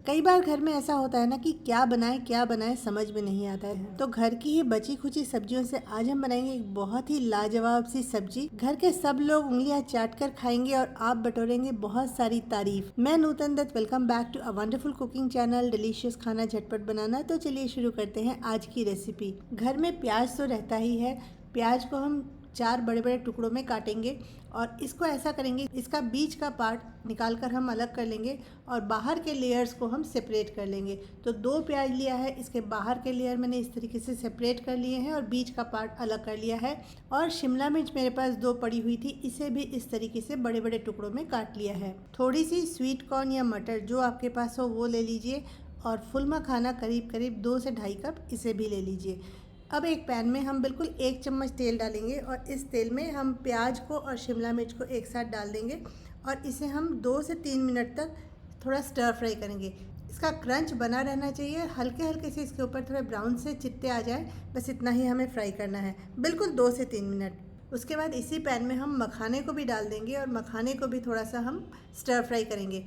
कई बार घर में ऐसा होता है ना कि क्या बनाएं समझ में नहीं आता है। तो घर की ही बची खुची सब्जियों से आज हम बनाएंगे एक बहुत ही लाजवाब सी सब्जी। घर के सब लोग उंगलियां चाट कर खाएंगे और आप बटोरेंगे बहुत सारी तारीफ। मैं Nutan Dutt, welcome back to a wonderful cooking channel delicious खाना झटपट बनाना। तो चलिए शुरू करते हैं आज की रेसिपी। घर में प्याज तो रहता ही है। प्याज को हम 4 बड़े बड़े टुकड़ों में काटेंगे और इसको ऐसा करेंगे, इसका बीच का पार्ट निकाल कर हम अलग कर लेंगे और बाहर के लेयर्स को हम सेपरेट कर लेंगे। तो 2 प्याज लिया है, इसके बाहर के लेयर मैंने इस तरीके से सेपरेट कर लिए हैं और बीच का पार्ट अलग कर लिया है। और शिमला मिर्च मेरे पास 2 पड़ी हुई थी, इसे भी इस तरीके से बड़े बड़े टुकड़ों में काट लिया है। थोड़ी सी स्वीट कॉर्न या मटर जो आपके पास हो वो ले लीजिए और फुल मखाना करीब करीब 2 से ढाई कप इसे भी ले लीजिए। अब एक पैन में हम बिल्कुल 1 चम्मच तेल डालेंगे और इस तेल में हम प्याज को और शिमला मिर्च को एक साथ डाल देंगे और इसे हम 2 से 3 मिनट तक थोड़ा स्टर फ्राई करेंगे। इसका क्रंच बना रहना चाहिए, हल्के हल्के से इसके ऊपर थोड़े ब्राउन से चित्ते आ जाए, बस इतना ही हमें फ्राई करना है, बिल्कुल 2 से 3 मिनट। उसके बाद इसी पैन में हम मखाने को भी डाल देंगे और मखाने को भी थोड़ा सा हम स्टर फ्राई करेंगे।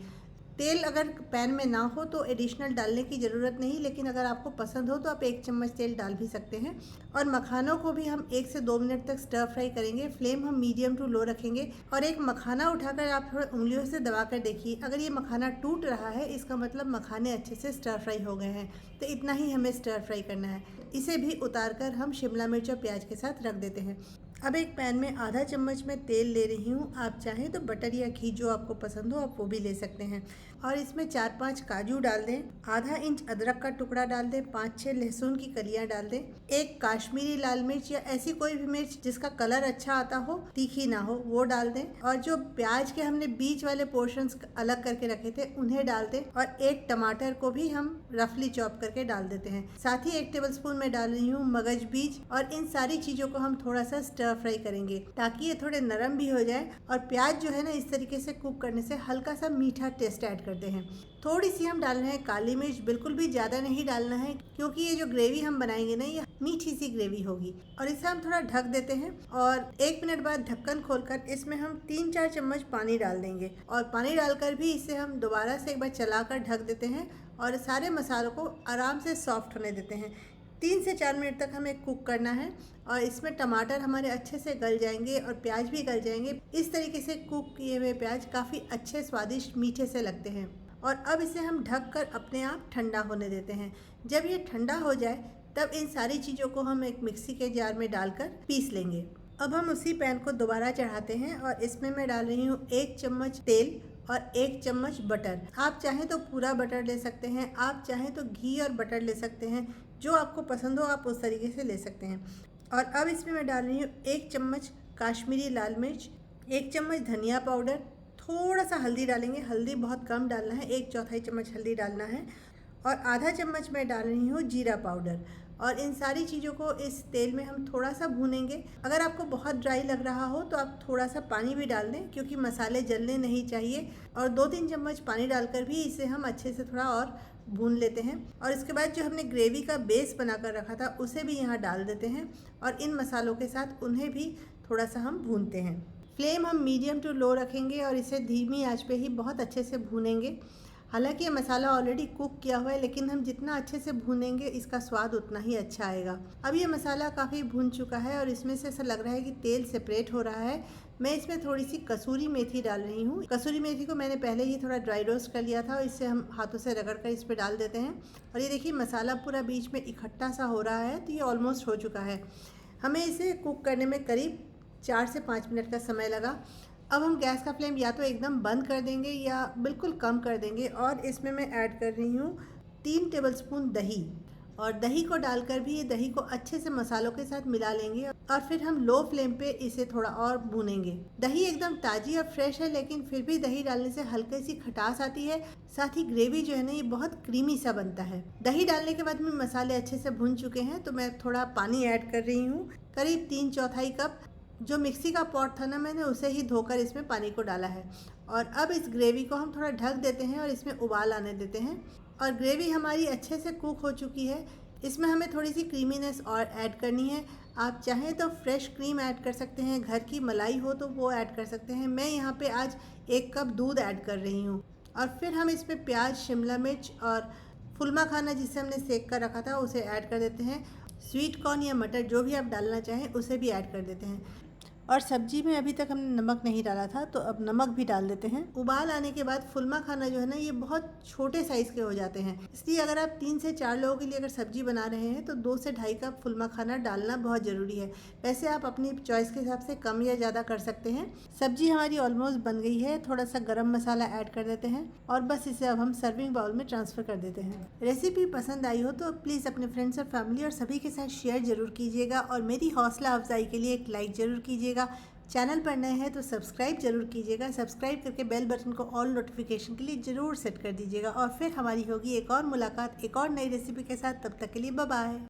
तेल अगर पैन में ना हो तो एडिशनल डालने की ज़रूरत नहीं, लेकिन अगर आपको पसंद हो तो आप 1 चम्मच तेल डाल भी सकते हैं। और मखानों को भी हम 1 से 2 मिनट तक स्टर फ्राई करेंगे। फ्लेम हम मीडियम टू लो रखेंगे और एक मखाना उठाकर आप थोड़े उंगलियों से दबा कर देखिए, अगर ये मखाना टूट रहा है इसका मतलब मखाने अच्छे से स्टर फ्राई हो गए हैं। तो इतना ही हमें स्टर फ्राई करना है। इसे भी उतार कर हम शिमला मिर्च और प्याज के साथ रख देते हैं। अब एक पैन में आधा चम्मच मैं तेल ले रही हूँ, आप चाहें तो बटर या घी जो आपको पसंद हो आप वो भी ले सकते हैं। और इसमें 4-5 काजू डाल दें, आधा इंच अदरक का टुकड़ा डाल दें, 5-6 लहसुन की कलियां डाल दें, एक काश्मीरी लाल मिर्च या ऐसी कोई भी मिर्च जिसका कलर अच्छा आता हो, तीखी ना हो, वो डाल दें। और जो प्याज के हमने बीच वाले पोर्शंस अलग करके रखे थे उन्हें डाल दें और एक टमाटर को भी हम रफली चॉप करके डाल देते हैं। साथ ही 1 टेबलस्पून में डाल रही हूँ मगज बीज और इन सारी चीजों को हम थोड़ा सा स्टर फ्राई करेंगे ताकि ये थोड़े नरम भी हो जाए। और प्याज जो है ना, इस तरीके से कुक करने से हल्का सा मीठा टेस्ट ऐड करते हैं। थोड़ी सी हम डाल रहे हैं काली मिर्च, बिल्कुल भी ज़्यादा नहीं डालना है क्योंकि ये जो ग्रेवी हम बनाएंगे ना ये मीठी सी ग्रेवी होगी। और इसे हम थोड़ा ढक देते हैं और 1 मिनट बाद ढक्कन खोलकर इसमें हम 3-4 चम्मच पानी डाल देंगे और पानी डालकर भी इसे हम दोबारा से एक बार चलाकर ढक देते हैं और सारे मसालों को आराम से सॉफ्ट होने देते हैं। 3 से 4 मिनट तक हमें कुक करना है और इसमें टमाटर हमारे अच्छे से गल जाएंगे और प्याज भी गल जाएंगे। इस तरीके से कुक किए हुए प्याज काफ़ी अच्छे, स्वादिष्ट, मीठे से लगते हैं। और अब इसे हम ढक कर अपने आप ठंडा होने देते हैं। जब ये ठंडा हो जाए तब इन सारी चीज़ों को हम एक मिक्सी के जार में डालकर पीस लेंगे। अब हम उसी पैन को दोबारा चढ़ाते हैं और इसमें मैं डाल रही हूँ 1 चम्मच तेल और 1 चम्मच बटर। आप चाहें तो पूरा बटर ले सकते हैं, आप चाहें तो घी और बटर ले सकते हैं, जो आपको पसंद हो आप उस तरीके से ले सकते हैं। और अब इसमें मैं डाल रही हूँ 1 चम्मच काश्मीरी लाल मिर्च, 1 चम्मच धनिया पाउडर, थोड़ा सा हल्दी डालेंगे, हल्दी बहुत कम डालना है, 1/4 चम्मच हल्दी डालना है। और आधा चम्मच मैं डाल रही हूँ जीरा पाउडर। और इन सारी चीज़ों को इस तेल में हम थोड़ा सा भूनेंगे। अगर आपको बहुत ड्राई लग रहा हो तो आप थोड़ा सा पानी भी डाल दें क्योंकि मसाले जलने नहीं चाहिए। और 2-3 चम्मच पानी डालकर भी इसे हम अच्छे से थोड़ा और भून लेते हैं। और इसके बाद जो हमने ग्रेवी का बेस बनाकर रखा था उसे भी यहाँ डाल देते हैं और इन मसालों के साथ उन्हें भी थोड़ा सा हम भूनते हैं। फ्लेम हम मीडियम टू लो रखेंगे और इसे धीमी आंच पे ही बहुत अच्छे से भूनेंगे। हालांकि ये मसाला ऑलरेडी कुक किया हुआ है, लेकिन हम जितना अच्छे से भूनेंगे इसका स्वाद उतना ही अच्छा आएगा। अब ये मसाला काफ़ी भून चुका है और इसमें से ऐसा लग रहा है कि तेल सेपरेट हो रहा है। मैं इसमें थोड़ी सी कसूरी मेथी डाल रही हूँ। कसूरी मेथी को मैंने पहले ही थोड़ा ड्राई रोस्ट कर लिया था और इसे हम हाथों से रगड़ कर इस पर डाल देते हैं। और ये देखिए मसाला पूरा बीच में इकट्ठा सा हो रहा है, तो ये ऑलमोस्ट हो चुका है। हमें इसे कुक करने में करीब 4 से 5 मिनट का समय लगा। अब हम गैस का फ्लेम या तो एकदम बंद कर देंगे या बिल्कुल कम कर देंगे और इसमें मैं ऐड कर रही हूँ 3 टेबलस्पून दही। और दही को डालकर भी ये दही को अच्छे से मसालों के साथ मिला लेंगे और फिर हम लो फ्लेम पे इसे थोड़ा और भूनेंगे। दही एकदम ताज़ी और फ्रेश है, लेकिन फिर भी दही डालने से हल्की सी खटास आती है। साथ ही ग्रेवी जो है ना ये बहुत क्रीमी सा बनता है। दही डालने के बाद में मसाले अच्छे से भुन चुके हैं तो मैं थोड़ा पानी ऐड कर रही हूँ, करीब 3/4 कप। जो मिक्सी का पॉट था ना, मैंने उसे ही धोकर इसमें पानी को डाला है। और अब इस ग्रेवी को हम थोड़ा ढक देते हैं और इसमें उबाल आने देते हैं। और ग्रेवी हमारी अच्छे से कुक हो चुकी है। इसमें हमें थोड़ी सी क्रीमीनेस और ऐड करनी है। आप चाहें तो फ्रेश क्रीम ऐड कर सकते हैं, घर की मलाई हो तो वो ऐड कर सकते हैं। मैं यहाँ पे आज 1 कप दूध ऐड कर रही हूँ। और फिर हम इसमें प्याज, शिमला मिर्च और फुलमा खाना जिसे हमने सेक कर रखा था उसे ऐड कर देते हैं। स्वीट कॉर्न या मटर जो भी आप डालना चाहें उसे भी ऐड कर देते हैं। और सब्जी में अभी तक हमने नमक नहीं डाला था तो अब नमक भी डाल देते हैं। उबाल आने के बाद फुलमा खाना जो है ना ये बहुत छोटे साइज़ के हो जाते हैं, इसलिए अगर आप 3 से 4 लोगों के लिए अगर सब्जी बना रहे हैं तो 2 से ढाई कप फुलमा खाना डालना बहुत ज़रूरी है। वैसे आप अपनी चॉइस के हिसाब से कम या ज़्यादा कर सकते हैं। सब्जी हमारी ऑलमोस्ट बन गई है, थोड़ा सा गरम मसाला ऐड कर देते हैं और बस इसे अब हम सर्विंग बाउल में ट्रांसफ़र कर देते हैं। रेसिपी पसंद आई हो तो प्लीज़ अपने फ्रेंड्स और फैमिली और सभी के साथ शेयर ज़रूर कीजिएगा और मेरी हौसला अफजाई के लिए एक लाइक ज़रूर कीजिएगा। चैनल पर नए हैं तो सब्सक्राइब जरूर कीजिएगा। सब्सक्राइब करके बेल बटन को ऑल नोटिफिकेशन के लिए ज़रूर सेट कर दीजिएगा और फिर हमारी होगी एक और मुलाकात एक और नई रेसिपी के साथ। तब तक के लिए बाय बाय।